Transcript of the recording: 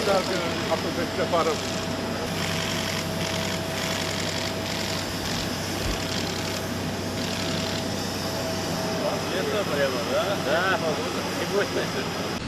Aproveite e prepara. Jest to, Maria, da? Da, por favor. Que gosto, né?